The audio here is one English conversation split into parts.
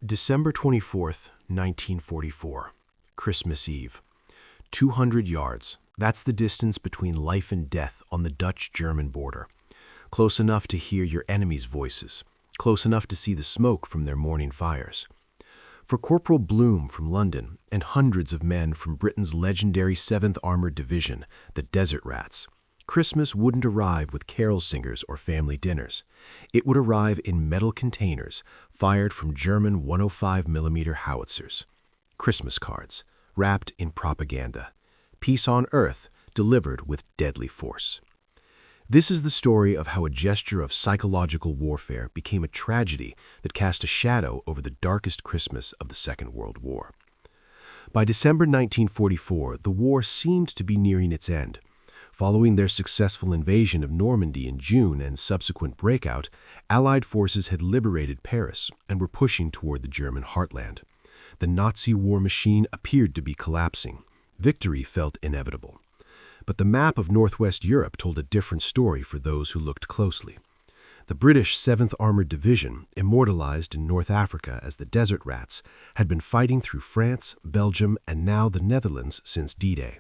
December 24th, 1944, Christmas Eve. 200 yards. That's the distance between life and death on the Dutch-German border. Close enough to hear your enemies' voices. Close enough to see the smoke from their morning fires. For Corporal Bloom from London and hundreds of men from Britain's legendary 7th Armoured Division, the Desert Rats, Christmas wouldn't arrive with carol singers or family dinners. It would arrive in metal containers fired from German 105mm howitzers. Christmas cards, wrapped in propaganda. Peace on earth, delivered with deadly force. This is the story of how a gesture of psychological warfare became a tragedy that cast a shadow over the darkest Christmas of the Second World War. By December 1944, the war seemed to be nearing its end. Following their successful invasion of Normandy in June and subsequent breakout, Allied forces had liberated Paris and were pushing toward the German heartland. The Nazi war machine appeared to be collapsing. Victory felt inevitable. But the map of Northwest Europe told a different story for those who looked closely. The British 7th Armoured Division, immortalized in North Africa as the Desert Rats, had been fighting through France, Belgium, and now the Netherlands since D-Day.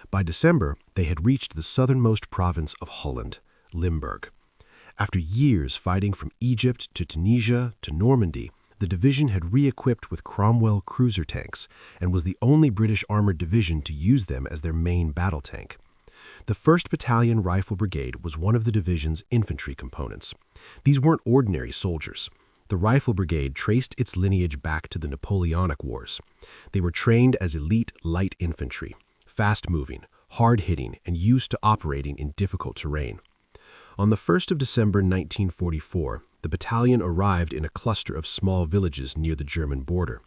By December, they had reached the southernmost province of Holland, Limburg. After years fighting from Egypt to Tunisia to Normandy, the division had re-equipped with Cromwell cruiser tanks and was the only British armored division to use them as their main battle tank. The 1st Battalion Rifle Brigade was one of the division's infantry components. These weren't ordinary soldiers. The Rifle Brigade traced its lineage back to the Napoleonic Wars. They were trained as elite light infantry, fast-moving, hard-hitting, and used to operating in difficult terrain. On the 1st of December 1944, the battalion arrived in a cluster of small villages near the German border.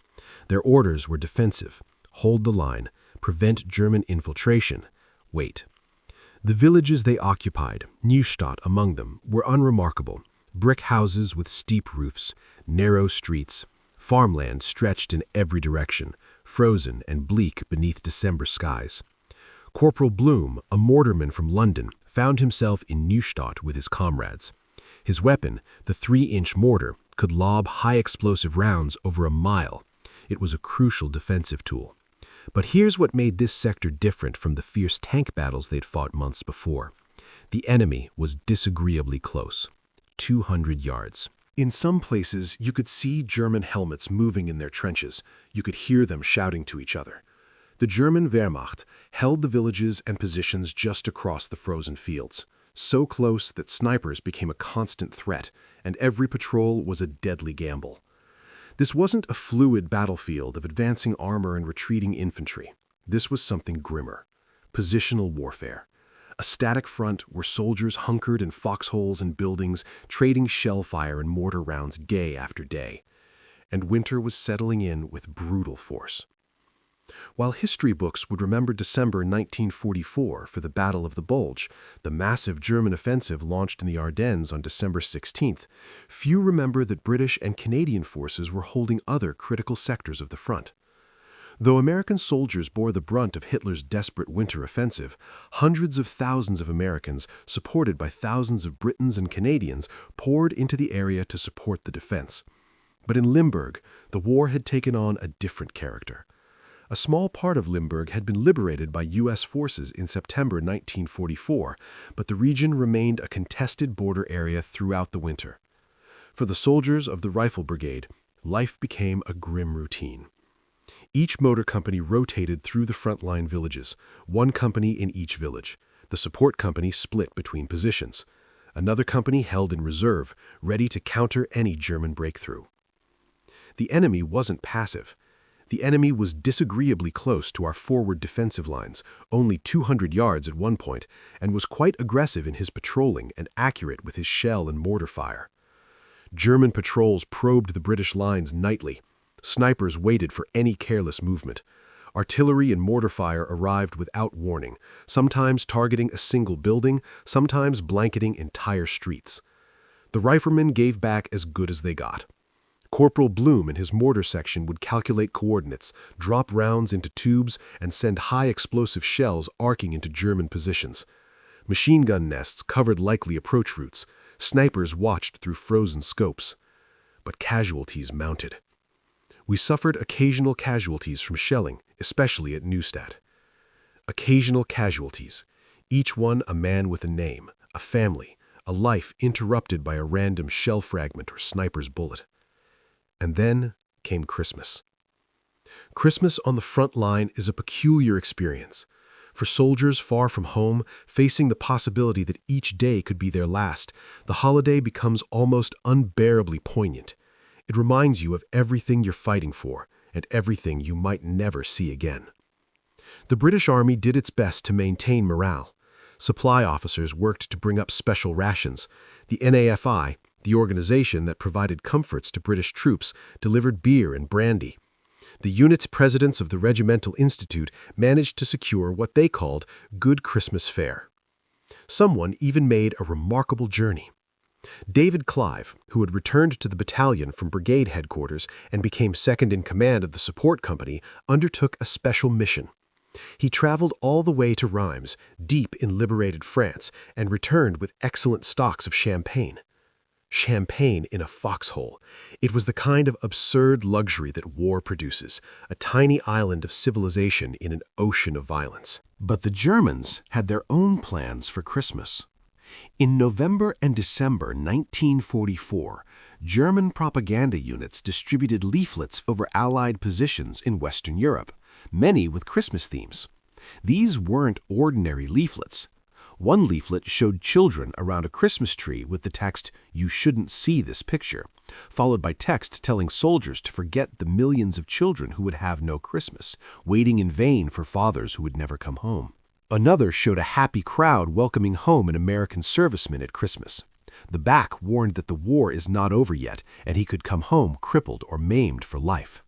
Their orders were defensive: hold the line, prevent German infiltration, wait. The villages they occupied, Nieuwstadt among them, were unremarkable. Brick houses with steep roofs, narrow streets, farmland stretched in every direction, frozen and bleak beneath December skies. Corporal Bloom, a mortarman from London, found himself in Nieuwstadt with his comrades. His weapon, the 3-inch mortar, could lob high-explosive rounds over a mile. It was a crucial defensive tool. But here's what made this sector different from the fierce tank battles they'd fought months before. The enemy was disagreeably close. 200 yards. In some places, you could see German helmets moving in their trenches. You could hear them shouting to each other. The German Wehrmacht held the villages and positions just across the frozen fields, so close that snipers became a constant threat, and every patrol was a deadly gamble. This wasn't a fluid battlefield of advancing armor and retreating infantry. This was something grimmer. Positional warfare. A static front where soldiers hunkered in foxholes and buildings, trading shell fire and mortar rounds day after day. And winter was settling in with brutal force. While history books would remember December 1944 for the Battle of the Bulge, the massive German offensive launched in the Ardennes on December 16th, few remember that British and Canadian forces were holding other critical sectors of the front. Though American soldiers bore the brunt of Hitler's desperate winter offensive, hundreds of thousands of Americans, supported by thousands of Britons and Canadians, poured into the area to support the defense. But in Limburg, the war had taken on a different character. A small part of Limburg had been liberated by U.S. forces in September 1944, but the region remained a contested border area throughout the winter. For the soldiers of the Rifle Brigade, life became a grim routine. Each motor company rotated through the frontline villages, one company in each village. The support company split between positions. Another company held in reserve, ready to counter any German breakthrough. The enemy wasn't passive. The enemy was disagreeably close to our forward defensive lines, only 200 yards at one point, and was quite aggressive in his patrolling and accurate with his shell and mortar fire. German patrols probed the British lines nightly. Snipers waited for any careless movement. Artillery and mortar fire arrived without warning, sometimes targeting a single building, sometimes blanketing entire streets. The riflemen gave back as good as they got. Corporal Bloom and his mortar section would calculate coordinates, drop rounds into tubes, and send high-explosive shells arcing into German positions. Machine gun nests covered likely approach routes. Snipers watched through frozen scopes. But casualties mounted. We suffered occasional casualties from shelling, especially at Nieuwstadt. Occasional casualties, each one a man with a name, a family, a life interrupted by a random shell fragment or sniper's bullet. And then came Christmas. Christmas on the front line is a peculiar experience. For soldiers far from home, facing the possibility that each day could be their last, the holiday becomes almost unbearably poignant. It reminds you of everything you're fighting for and everything you might never see again. The British Army did its best to maintain morale. Supply officers worked to bring up special rations. The NAFI, the organization that provided comforts to British troops, delivered beer and brandy. The unit's presidents of the Regimental Institute managed to secure what they called good Christmas fare. Someone even made a remarkable journey. David Clive, who had returned to the battalion from Brigade headquarters and became second in command of the support company, undertook a special mission. He traveled all the way to Reims, deep in liberated France, and returned with excellent stocks of champagne. Champagne in a foxhole. It was the kind of absurd luxury that war produces, a tiny island of civilization in an ocean of violence. But the Germans had their own plans for Christmas. In November and December 1944, German propaganda units distributed leaflets over Allied positions in Western Europe, many with Christmas themes. These weren't ordinary leaflets. One leaflet showed children around a Christmas tree with the text, "You shouldn't see this picture," followed by text telling soldiers to forget the millions of children who would have no Christmas, waiting in vain for fathers who would never come home. Another showed a happy crowd welcoming home an American serviceman at Christmas. The back warned that the war is not over yet, and he could come home crippled or maimed for life.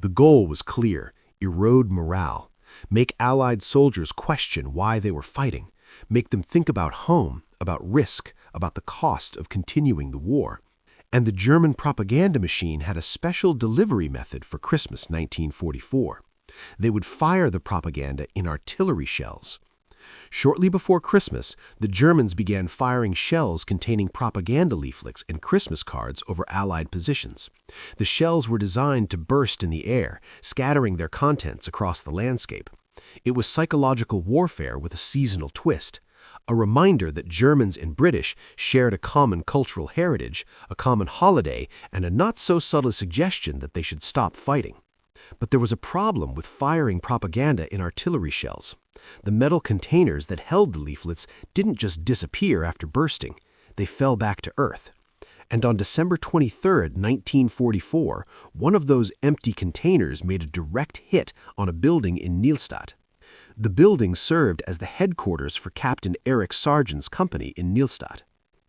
The goal was clear: erode morale, make Allied soldiers question why they were fighting, make them think about home, about risk, about the cost of continuing the war. And the German propaganda machine had a special delivery method for Christmas 1944. They would fire the propaganda in artillery shells. Shortly before Christmas, the Germans began firing shells containing propaganda leaflets and Christmas cards over Allied positions. The shells were designed to burst in the air, scattering their contents across the landscape. It was psychological warfare with a seasonal twist, a reminder that Germans and British shared a common cultural heritage, a common holiday, and a not-so-subtle suggestion that they should stop fighting. But there was a problem with firing propaganda in artillery shells. The metal containers that held the leaflets didn't just disappear after bursting, they fell back to earth. And on December 23, 1944, one of those empty containers made a direct hit on a building in Nieuwstadt. The building served as the headquarters for Captain Eric Sargent's company in Nieuwstadt.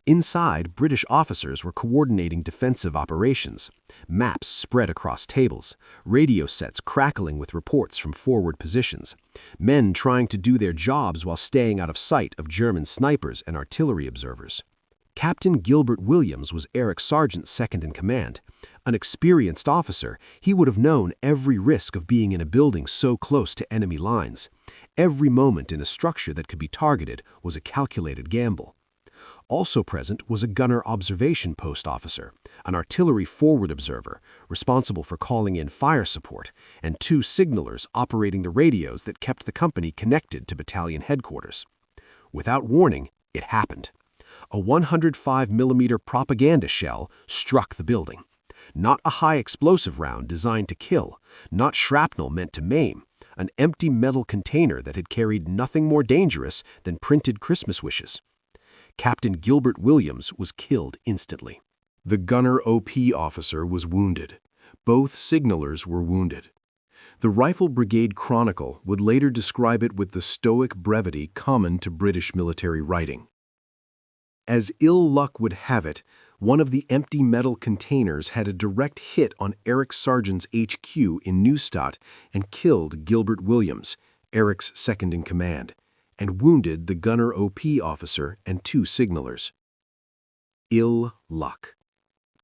Inside, British officers were coordinating defensive operations. Maps spread across tables, radio sets crackling with reports from forward positions, men trying to do their jobs while staying out of sight of German snipers and artillery observers. Captain Gilbert Williams was Eric Sargent's second in command. An experienced officer, he would have known every risk of being in a building so close to enemy lines. Every moment in a structure that could be targeted was a calculated gamble. Also present was a gunner observation post officer, an artillery forward observer, responsible for calling in fire support, and 2 signalers operating the radios that kept the company connected to battalion headquarters. Without warning, it happened. A 105mm propaganda shell struck the building. Not a high explosive round designed to kill, not shrapnel meant to maim, an empty metal container that had carried nothing more dangerous than printed Christmas wishes. Captain Gilbert Williams was killed instantly. The gunner OP officer was wounded. Both signalers were wounded. The Rifle Brigade Chronicle would later describe it with the stoic brevity common to British military writing. As ill luck would have it, one of the empty metal containers had a direct hit on Eric Sargent's HQ in Nieuwstadt and killed Gilbert Williams, Eric's second in command, and wounded the gunner OP officer and 2 signalers. Ill luck.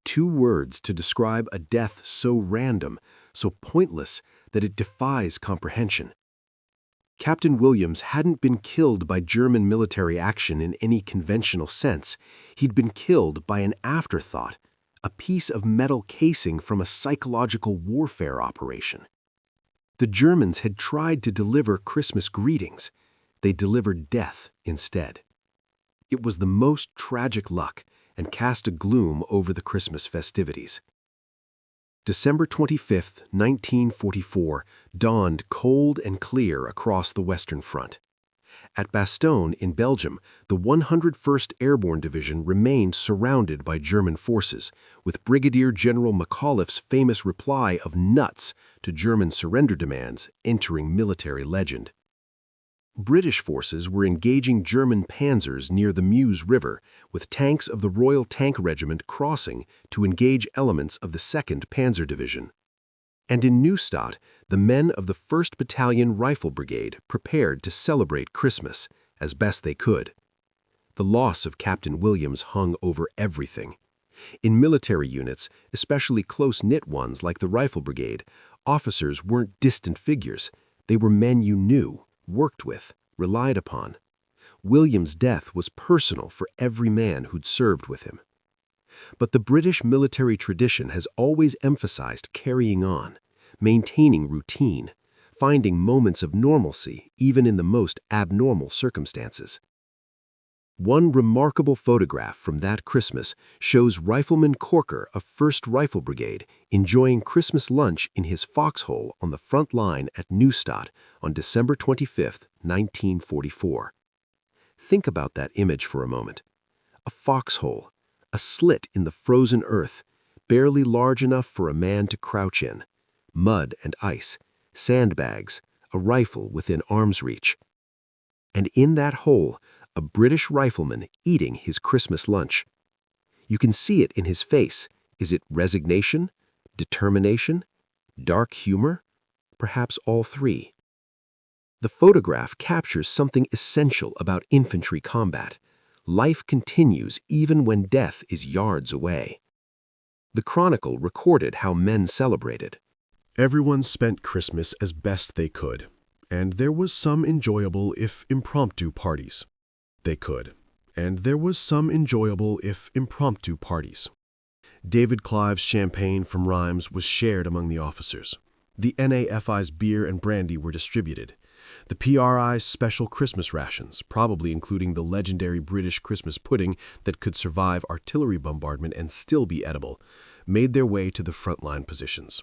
2 words to describe a death so random, so pointless, that it defies comprehension. Captain Williams hadn't been killed by German military action in any conventional sense. He'd been killed by an afterthought, a piece of metal casing from a psychological warfare operation. The Germans had tried to deliver Christmas greetings. They delivered death instead. It was the most tragic luck and cast a gloom over the Christmas festivities. December 25, 1944, dawned cold and clear across the Western Front. At Bastogne in Belgium, the 101st Airborne Division remained surrounded by German forces, with Brigadier General McAuliffe's famous reply of "nuts" to German surrender demands entering military legend. British forces were engaging German panzers near the Meuse River, with tanks of the Royal Tank Regiment crossing to engage elements of the 2nd Panzer Division. And in Nieuwstadt, the men of the 1st Battalion Rifle Brigade prepared to celebrate Christmas as best they could. The loss of Captain Williams hung over everything. In military units, especially close-knit ones like the Rifle Brigade, officers weren't distant figures. They were men you knew, worked with, relied upon. Williams' death was personal for every man who'd served with him. But the British military tradition has always emphasized carrying on, maintaining routine, finding moments of normalcy even in the most abnormal circumstances. One remarkable photograph from that Christmas shows Rifleman Corker of 1st Rifle Brigade enjoying Christmas lunch in his foxhole on the front line at Nieuwstadt on December 25, 1944. Think about that image for a moment. A foxhole, a slit in the frozen earth, barely large enough for a man to crouch in. Mud and ice, sandbags, a rifle within arm's reach. And in that hole, a British rifleman eating his Christmas lunch. You can see it in his face. Is it resignation, determination, dark humor? Perhaps all three. The photograph captures something essential about infantry combat. Life continues even when death is yards away. The Chronicle recorded how men celebrated. Everyone spent Christmas as best they could, and there was some enjoyable if impromptu parties. David Clive's champagne from Reims was shared among the officers. The NAFI's beer and brandy were distributed. The PRI's special Christmas rations, probably including the legendary British Christmas pudding that could survive artillery bombardment and still be edible, made their way to the frontline positions.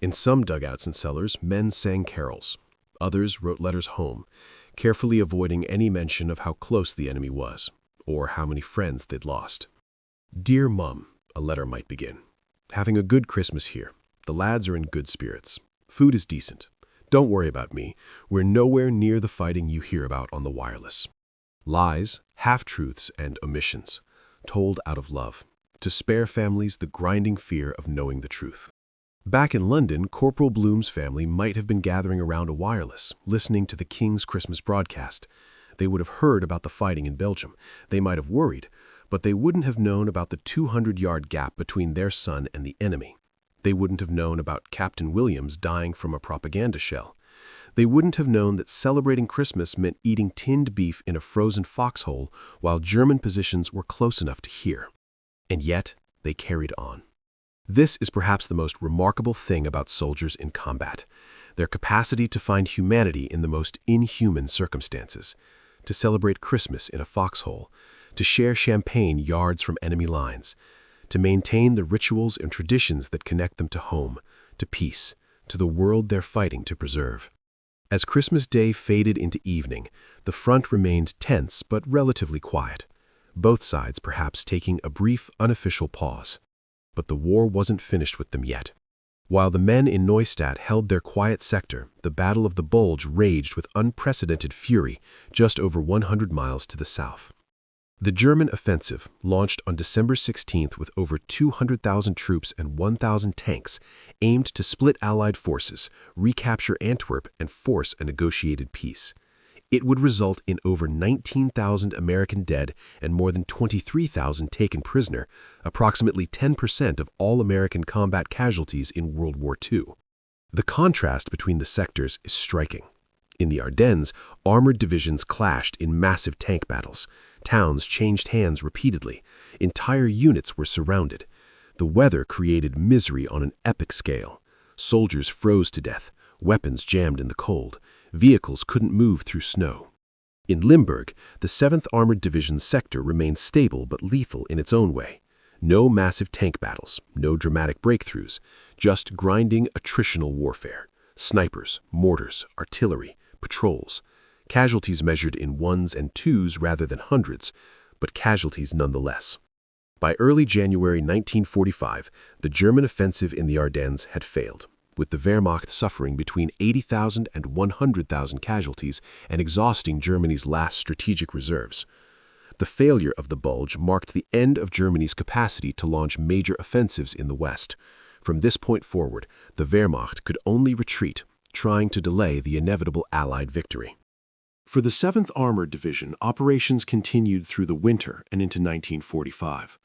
In some dugouts and cellars, men sang carols. Others wrote letters home, carefully avoiding any mention of how close the enemy was, or how many friends they'd lost. "Dear Mum," a letter might begin. "Having a good Christmas here. The lads are in good spirits. Food is decent. Don't worry about me. We're nowhere near the fighting you hear about on the wireless." Lies, half-truths, and omissions, told out of love, to spare families the grinding fear of knowing the truth. Back in London, Corporal Bloom's family might have been gathering around a wireless, listening to the King's Christmas broadcast. They would have heard about the fighting in Belgium. They might have worried, but they wouldn't have known about the 200-yard gap between their son and the enemy. They wouldn't have known about Captain Williams dying from a propaganda shell. They wouldn't have known that celebrating Christmas meant eating tinned beef in a frozen foxhole while German positions were close enough to hear. And yet, they carried on. This is perhaps the most remarkable thing about soldiers in combat, their capacity to find humanity in the most inhuman circumstances, to celebrate Christmas in a foxhole, to share champagne yards from enemy lines, to maintain the rituals and traditions that connect them to home, to peace, to the world they're fighting to preserve. As Christmas Day faded into evening, the front remained tense but relatively quiet, both sides perhaps taking a brief, unofficial pause. But the war wasn't finished with them yet. While the men in Nieuwstadt held their quiet sector, the Battle of the Bulge raged with unprecedented fury just over 100 miles to the south. The German offensive, launched on December 16th with over 200,000 troops and 1,000 tanks, aimed to split Allied forces, recapture Antwerp, and force a negotiated peace. It would result in over 19,000 American dead and more than 23,000 taken prisoner, approximately 10% of all American combat casualties in World War II. The contrast between the sectors is striking. In the Ardennes, armored divisions clashed in massive tank battles. Towns changed hands repeatedly. Entire units were surrounded. The weather created misery on an epic scale. Soldiers froze to death, weapons jammed in the cold, vehicles couldn't move through snow. In Limburg, the 7th Armored Division sector remained stable but lethal in its own way. No massive tank battles, no dramatic breakthroughs, just grinding attritional warfare. Snipers, mortars, artillery, patrols. Casualties measured in ones and twos rather than hundreds, but casualties nonetheless. By early January 1945, the German offensive in the Ardennes had failed, with the Wehrmacht suffering between 80,000 and 100,000 casualties and exhausting Germany's last strategic reserves. The failure of the Bulge marked the end of Germany's capacity to launch major offensives in the West. From this point forward, the Wehrmacht could only retreat, trying to delay the inevitable Allied victory. For the 7th Armored Division, operations continued through the winter and into 1945.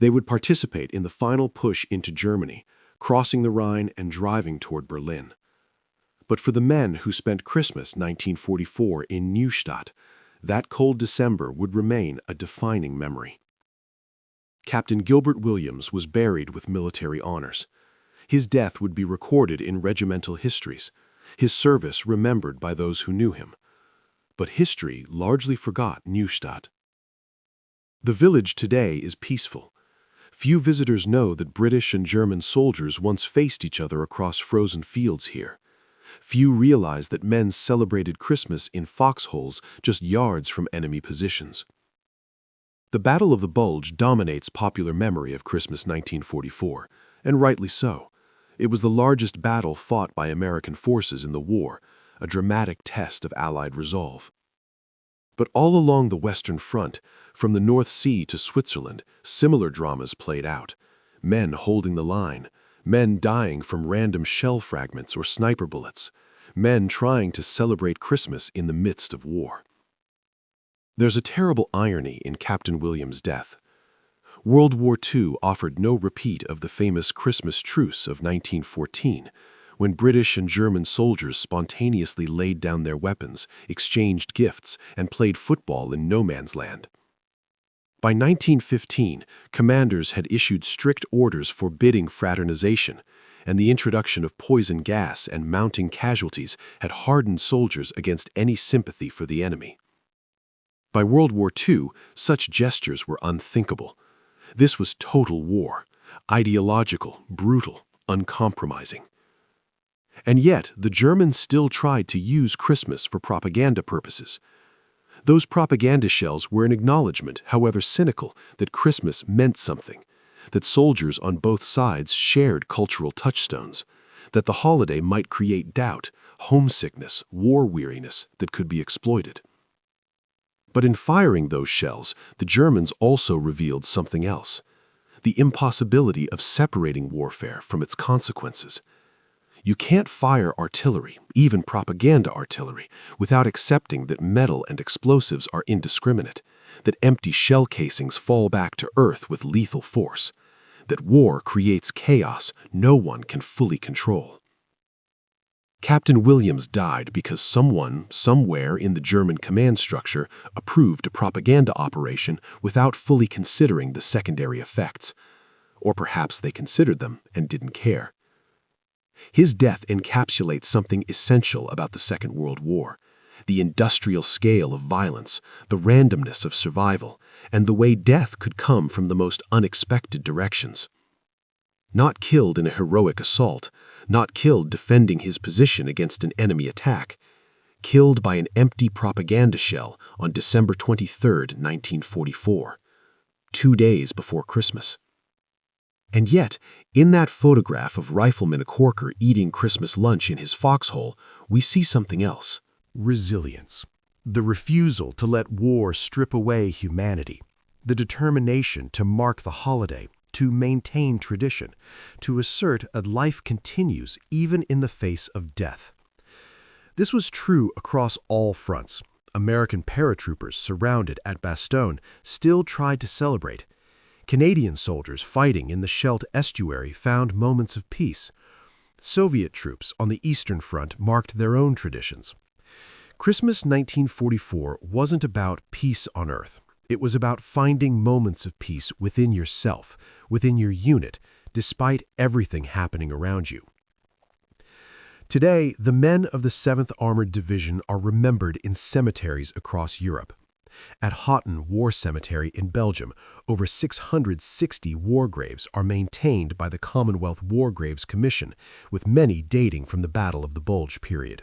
They would participate in the final push into Germany, crossing the Rhine and driving toward Berlin. But for the men who spent Christmas 1944 in Nieuwstadt, that cold December would remain a defining memory. Captain Gilbert Williams was buried with military honors. His death would be recorded in regimental histories, his service remembered by those who knew him. But history largely forgot Nieuwstadt. The village today is peaceful. Few visitors know that British and German soldiers once faced each other across frozen fields here. Few realize that men celebrated Christmas in foxholes just yards from enemy positions. The Battle of the Bulge dominates popular memory of Christmas 1944, and rightly so. It was the largest battle fought by American forces in the war, a dramatic test of Allied resolve. But all along the Western Front, from the North Sea to Switzerland, similar dramas played out. Men holding the line, men dying from random shell fragments or sniper bullets, men trying to celebrate Christmas in the midst of war. There's a terrible irony in Captain Williams' death. World War II offered no repeat of the famous Christmas truce of 1914, when British and German soldiers spontaneously laid down their weapons, exchanged gifts, and played football in no man's land. By 1915, commanders had issued strict orders forbidding fraternization, and the introduction of poison gas and mounting casualties had hardened soldiers against any sympathy for the enemy. By World War II, such gestures were unthinkable. This was total war, ideological, brutal, uncompromising. And yet, the Germans still tried to use Christmas for propaganda purposes. Those propaganda shells were an acknowledgement, however cynical, that Christmas meant something, that soldiers on both sides shared cultural touchstones, that the holiday might create doubt, homesickness, war weariness that could be exploited. But in firing those shells, the Germans also revealed something else: the impossibility of separating warfare from its consequences. You can't fire artillery, even propaganda artillery, without accepting that metal and explosives are indiscriminate, that empty shell casings fall back to earth with lethal force, that war creates chaos no one can fully control. Captain Williams died because someone, somewhere in the German command structure, approved a propaganda operation without fully considering the secondary effects. Or perhaps they considered them and didn't care. His death encapsulates something essential about the Second World War: the industrial scale of violence, the randomness of survival, and the way death could come from the most unexpected directions. Not killed in a heroic assault, not killed defending his position against an enemy attack, killed by an empty propaganda shell on December 23, 1944, 2 days before Christmas. And yet, in that photograph of Rifleman Corker eating Christmas lunch in his foxhole, we see something else. Resilience. The refusal to let war strip away humanity. The determination to mark the holiday, to maintain tradition, to assert a life continues even in the face of death. This was true across all fronts. American paratroopers surrounded at Bastogne still tried to celebrate. Canadian soldiers fighting in the Scheldt estuary found moments of peace. Soviet troops on the Eastern Front marked their own traditions. Christmas 1944 wasn't about peace on earth. It was about finding moments of peace within yourself, within your unit, despite everything happening around you. Today, the men of the 7th Armored Division are remembered in cemeteries across Europe. At Houten War Cemetery in Belgium, over 660 war graves are maintained by the Commonwealth War Graves Commission, with many dating from the Battle of the Bulge period.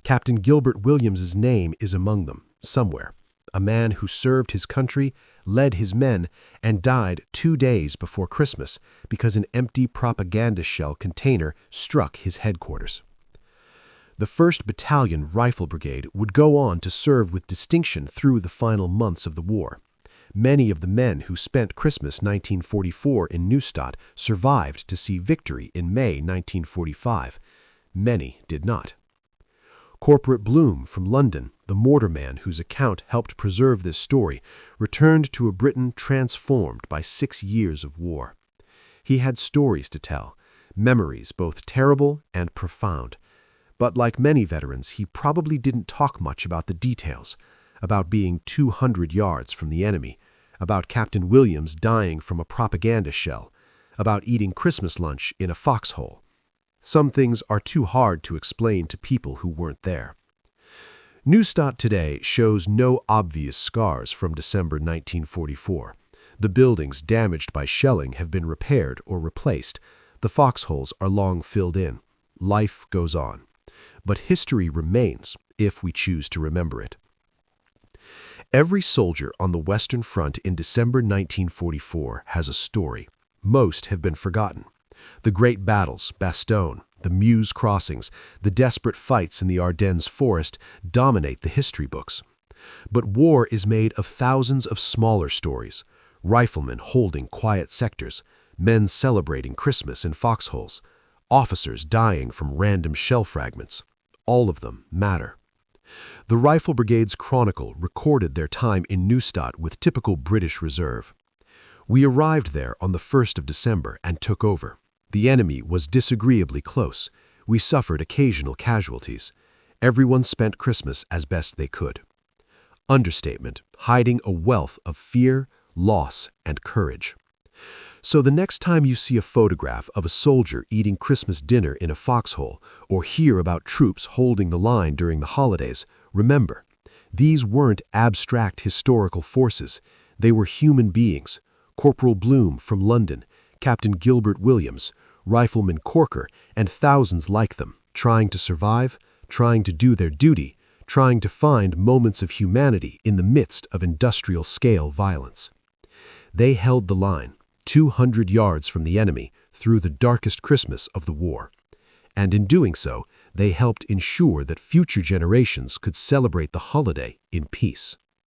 Captain Gilbert Williams's name is among them, somewhere. A man who served his country, led his men, and died 2 days before Christmas because an empty propaganda shell container struck his headquarters. The 1st Battalion Rifle Brigade would go on to serve with distinction through the final months of the war. Many of the men who spent Christmas 1944 in Nieuwstadt survived to see victory in May 1945. Many did not. Corporal Bloom from London, the mortarman whose account helped preserve this story, returned to a Britain transformed by 6 years of war. He had stories to tell, memories both terrible and profound. But like many veterans, he probably didn't talk much about the details, about being 200 yards from the enemy, about Captain Williams dying from a propaganda shell, about eating Christmas lunch in a foxhole. Some things are too hard to explain to people who weren't there. Nieuwstadt today shows no obvious scars from December 1944. The buildings damaged by shelling have been repaired or replaced. The foxholes are long filled in. Life goes on. But history remains if we choose to remember it. Every soldier on the Western Front in December 1944 has a story. Most have been forgotten. The great battles, Bastogne, the Meuse crossings, the desperate fights in the Ardennes forest dominate the history books. But war is made of thousands of smaller stories. Riflemen holding quiet sectors, men celebrating Christmas in foxholes, officers dying from random shell fragments. All of them matter. The Rifle Brigade's Chronicle recorded their time in Nieuwstadt with typical British reserve. We arrived there on the 1st of December and took over. The enemy was disagreeably close. We suffered occasional casualties. Everyone spent Christmas as best they could. Understatement, hiding a wealth of fear, loss, and courage. So the next time you see a photograph of a soldier eating Christmas dinner in a foxhole or hear about troops holding the line during the holidays, remember, these weren't abstract historical forces. They were human beings. Corporal Bloom from London, Captain Gilbert Williams, Rifleman Corker, and thousands like them, trying to survive, trying to do their duty, trying to find moments of humanity in the midst of industrial-scale violence. They held the line, 200 yards from the enemy, through the darkest Christmas of the war. And in doing so, they helped ensure that future generations could celebrate the holiday in peace.